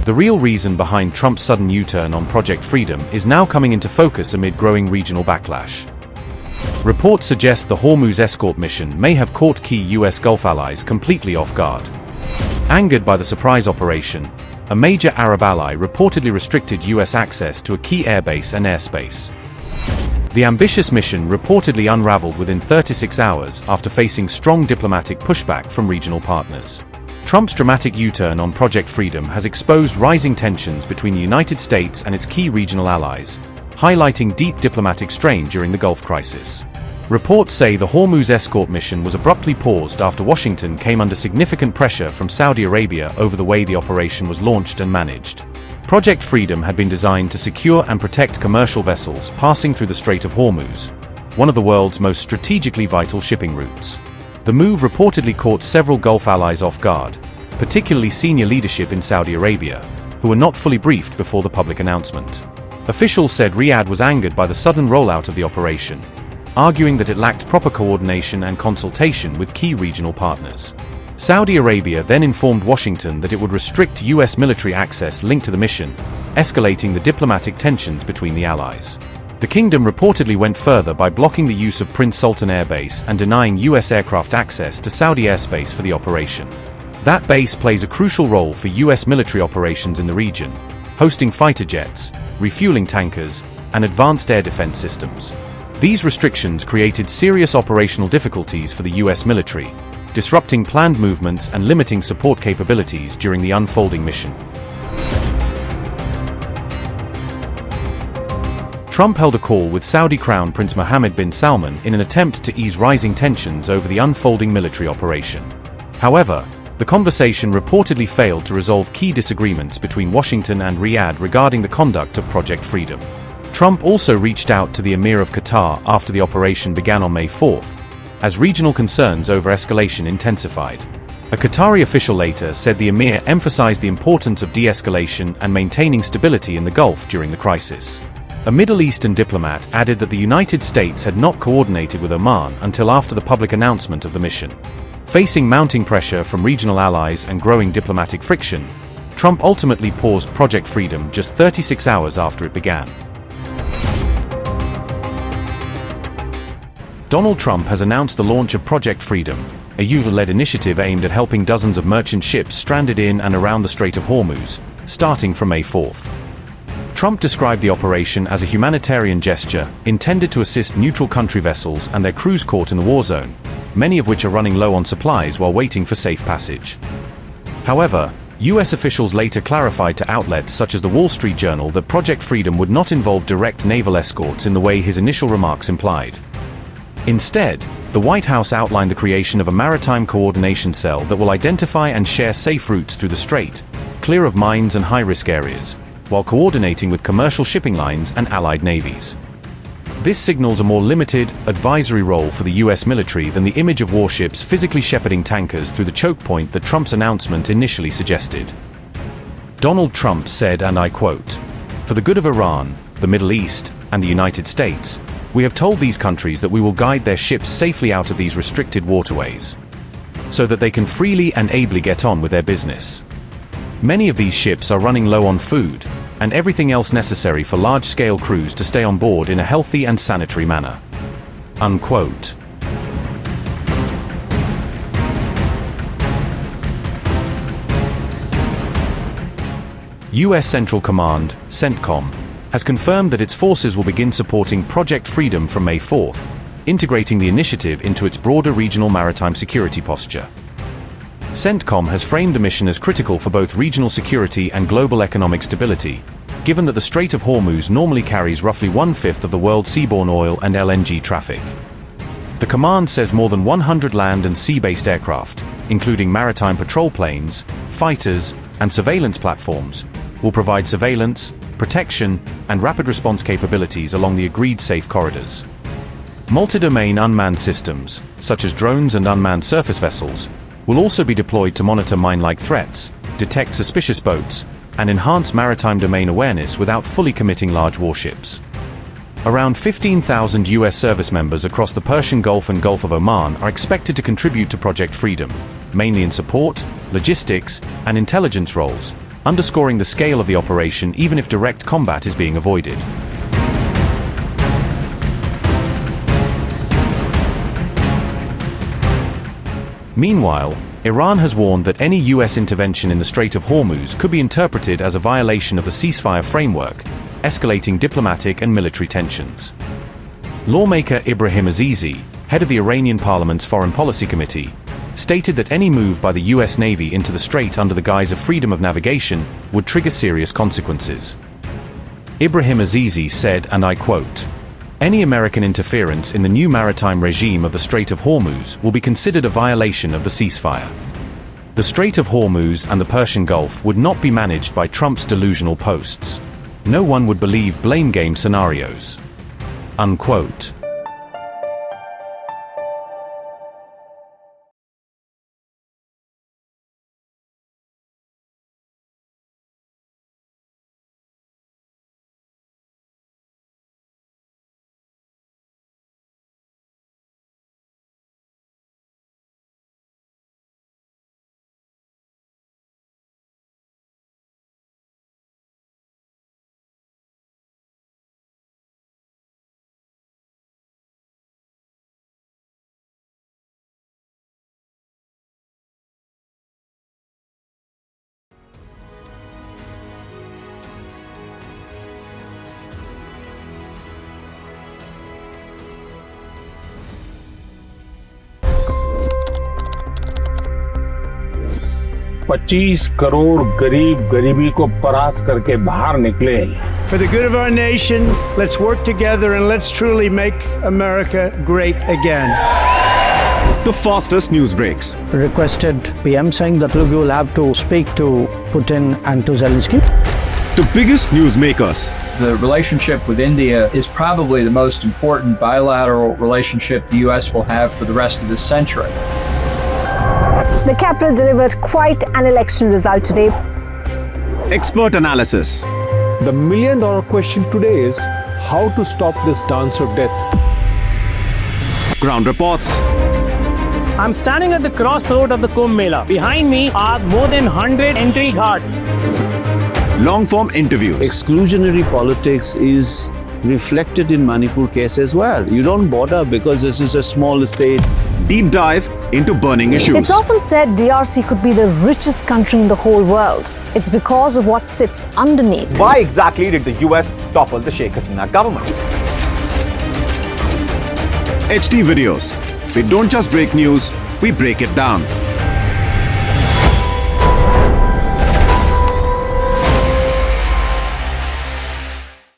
The real reason behind Trump's sudden U-turn on Project Freedom is now coming into focus amid growing regional backlash. Reports suggest the Hormuz escort mission may have caught key U.S. Gulf allies completely off guard. Angered by the surprise operation, a major Arab ally reportedly restricted U.S. access to a key airbase and airspace. The ambitious mission reportedly unraveled within 36 hours after facing strong diplomatic pushback from regional partners. Trump's dramatic U-turn on Project Freedom has exposed rising tensions between the United States and its key regional allies, highlighting deep diplomatic strain during the Gulf crisis. Reports say the Hormuz escort mission was abruptly paused after Washington came under significant pressure from Saudi Arabia over the way the operation was launched and managed. Project Freedom had been designed to secure and protect commercial vessels passing through the Strait of Hormuz, one of the world's most strategically vital shipping routes. The move reportedly caught several Gulf allies off guard, particularly senior leadership in Saudi Arabia, who were not fully briefed before the public announcement. Officials said Riyadh was angered by the sudden rollout of the operation, arguing that it lacked proper coordination and consultation with key regional partners. Saudi Arabia then informed Washington that it would restrict U.S. military access linked to the mission, escalating the diplomatic tensions between the allies. The kingdom reportedly went further by blocking the use of Prince Sultan Airbase and denying U.S. aircraft access to Saudi airspace for the operation. That base plays a crucial role for U.S. military operations in the region, hosting fighter jets, refueling tankers, and advanced air defense systems. These restrictions created serious operational difficulties for the U.S. military, disrupting planned movements and limiting support capabilities during the unfolding mission. Trump held a call with Saudi Crown Prince Mohammed bin Salman in an attempt to ease rising tensions over the unfolding military operation. However, the conversation reportedly failed to resolve key disagreements between Washington and Riyadh regarding the conduct of Project Freedom. Trump also reached out to the Emir of Qatar after the operation began on May 4, as regional concerns over escalation intensified. A Qatari official later said the Emir emphasized the importance of de-escalation and maintaining stability in the Gulf during the crisis. A Middle Eastern diplomat added that the United States had not coordinated with Oman until after the public announcement of the mission. Facing mounting pressure from regional allies and growing diplomatic friction, Trump ultimately paused Project Freedom just 36 hours after it began. Donald Trump has announced the launch of Project Freedom, a U.S.-led initiative aimed at helping dozens of merchant ships stranded in and around the Strait of Hormuz, starting from May 4. Trump described the operation as a humanitarian gesture intended to assist neutral country vessels and their crews caught in the war zone, many of which are running low on supplies while waiting for safe passage. However, U.S. officials later clarified to outlets such as the Wall Street Journal that Project Freedom would not involve direct naval escorts in the way his initial remarks implied. Instead, the White House outlined the creation of a maritime coordination cell that will identify and share safe routes through the strait, clear of mines and high-risk areas, while coordinating with commercial shipping lines and allied navies. This signals a more limited, advisory role for the U.S. military than the image of warships physically shepherding tankers through the choke point that Trump's announcement initially suggested. Donald Trump said, and I quote, "For the good of Iran, the Middle East, and the United States, we have told these countries that we will guide their ships safely out of these restricted waterways, so that they can freely and ably get on with their business. Many of these ships are running low on food, and everything else necessary for large-scale crews to stay on board in a healthy and sanitary manner." Unquote. U.S. Central Command, CENTCOM, has confirmed that its forces will begin supporting Project Freedom from May 4, integrating the initiative into its broader regional maritime security posture. CENTCOM has framed the mission as critical for both regional security and global economic stability, given that the Strait of Hormuz normally carries roughly 1/5 of the world's seaborne oil and LNG traffic. The command says more than 100 land and sea-based aircraft, including maritime patrol planes, fighters, and surveillance platforms, will provide surveillance, protection, and rapid response capabilities along the agreed safe corridors. Multi-domain unmanned systems, such as drones and unmanned surface vessels, will also be deployed to monitor mine-like threats, detect suspicious boats, and enhance maritime domain awareness without fully committing large warships. Around 15,000 U.S. service members across the Persian Gulf and Gulf of Oman are expected to contribute to Project Freedom, mainly in support, logistics, and intelligence roles, underscoring the scale of the operation even if direct combat is being avoided. Meanwhile, Iran has warned that any US intervention in the Strait of Hormuz could be interpreted as a violation of the ceasefire framework, escalating diplomatic and military tensions. Lawmaker Ibrahim Azizi, head of the Iranian Parliament's Foreign Policy Committee, stated that any move by the US Navy into the strait under the guise of freedom of navigation would trigger serious consequences. Ibrahim Azizi said, and I quote, "Any American interference in the new maritime regime of the Strait of Hormuz will be considered a violation of the ceasefire. The Strait of Hormuz and the Persian Gulf would not be managed by Trump's delusional posts. No one would believe blame game scenarios." Unquote. $25 crore गरीब गरीबी को परास्त करके बाहर निकले। For the good of our nation, let's work together and let's truly make America great again. The fastest news breaks. Requested PM saying that look, you will have to speak to Putin and to Zelensky. The biggest newsmakers. The relationship with India is probably the most important bilateral relationship the US will have for the rest of this century. The capital delivered quite an election result today. Expert analysis. The million-dollar question today is how to stop this dance of death. Ground reports. I'm standing at the crossroad of the Kumbh Mela. Behind me are more than 100 entry ghats. Long-form interviews. Exclusionary politics is reflected in Manipur case as well. You don't bother because this is a small state. Deep dive into burning issues. It's often said DRC could be the richest country in the whole world. It's because of what sits underneath. Why exactly did the US topple the Sheikh Hasina government? HD videos. We don't just break news, we break it down.